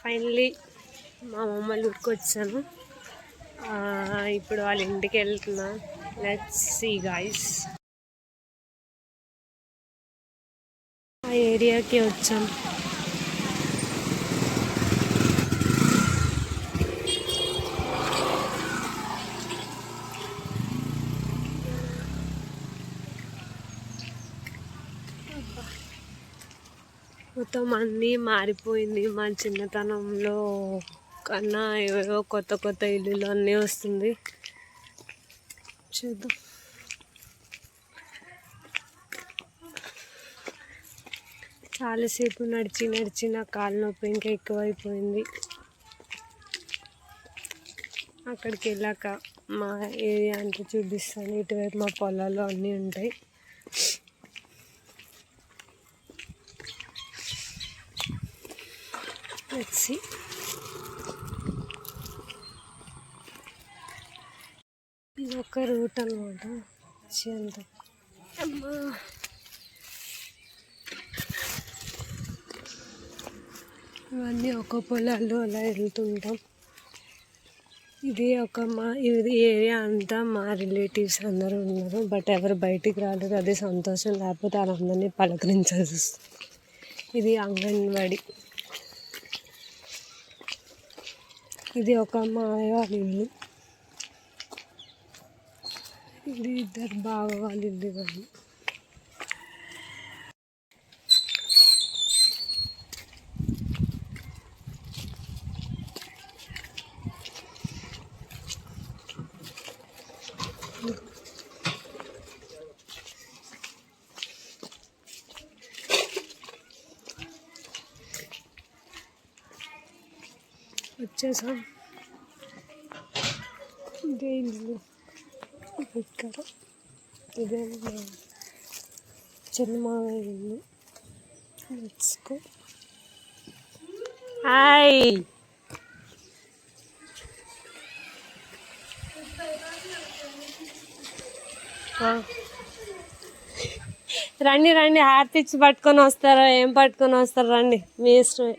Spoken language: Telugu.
ఫైనలీ మా మమ్మల్ని ఊరికి వచ్చాను. ఇప్పుడు వాళ్ళ ఇంటికి వెళ్తున్నా. Let's see guys. ఆ ఏరియాకి వచ్చాం. మొత్తం అన్నీ మారిపోయింది. మా చిన్నతనంలో కన్నా ఏవేవో కొత్త కొత్త ఇల్లులు అన్నీ వస్తుంది. చూద్దాం. చాలాసేపు నడిచి నడిచి నా కాలు నొప్పి ఇంకా ఎక్కువైపోయింది. అక్కడికి వెళ్ళాక మా ఏరియా అంతా చూపిస్తాను. ఇటువైపు మా పొలాలు అన్నీ ఉంటాయి. వచ్చి ఇది ఒక రూట్ అనమాట. అంత అమ్మా ఇవన్నీ ఒక పొలాల్లో అలా వెళ్తుంటాం. ఇది ఏరియా అంతా మా రిలేటివ్స్ అందరూ ఉన్నారు. బట్ ఎవరు బయటికి రాలేదు. అదే సంతోషం. లేకపోతే వాళ్ళందరినీ పలకరించాల్సి వస్తుంది. ఇది అంగన్వాడి. ఇది ఒక మావయ్య వాళ్ళ ఇల్లు. ఇది ఇద్దరు బావ వాళ్ళ ఇల్లు కానీ. వచ్చేసాం. ఇదే ఇల్లు. ఇక్కడ ఇదే చిన్న మావయ్య ఇల్లు. Let's go. హాయ్. రండి రండి. హార్పిక్స్ పట్టుకొని వస్తారా ఏం పట్టుకొని వస్తారు? రండి, మీ ఇష్టమే.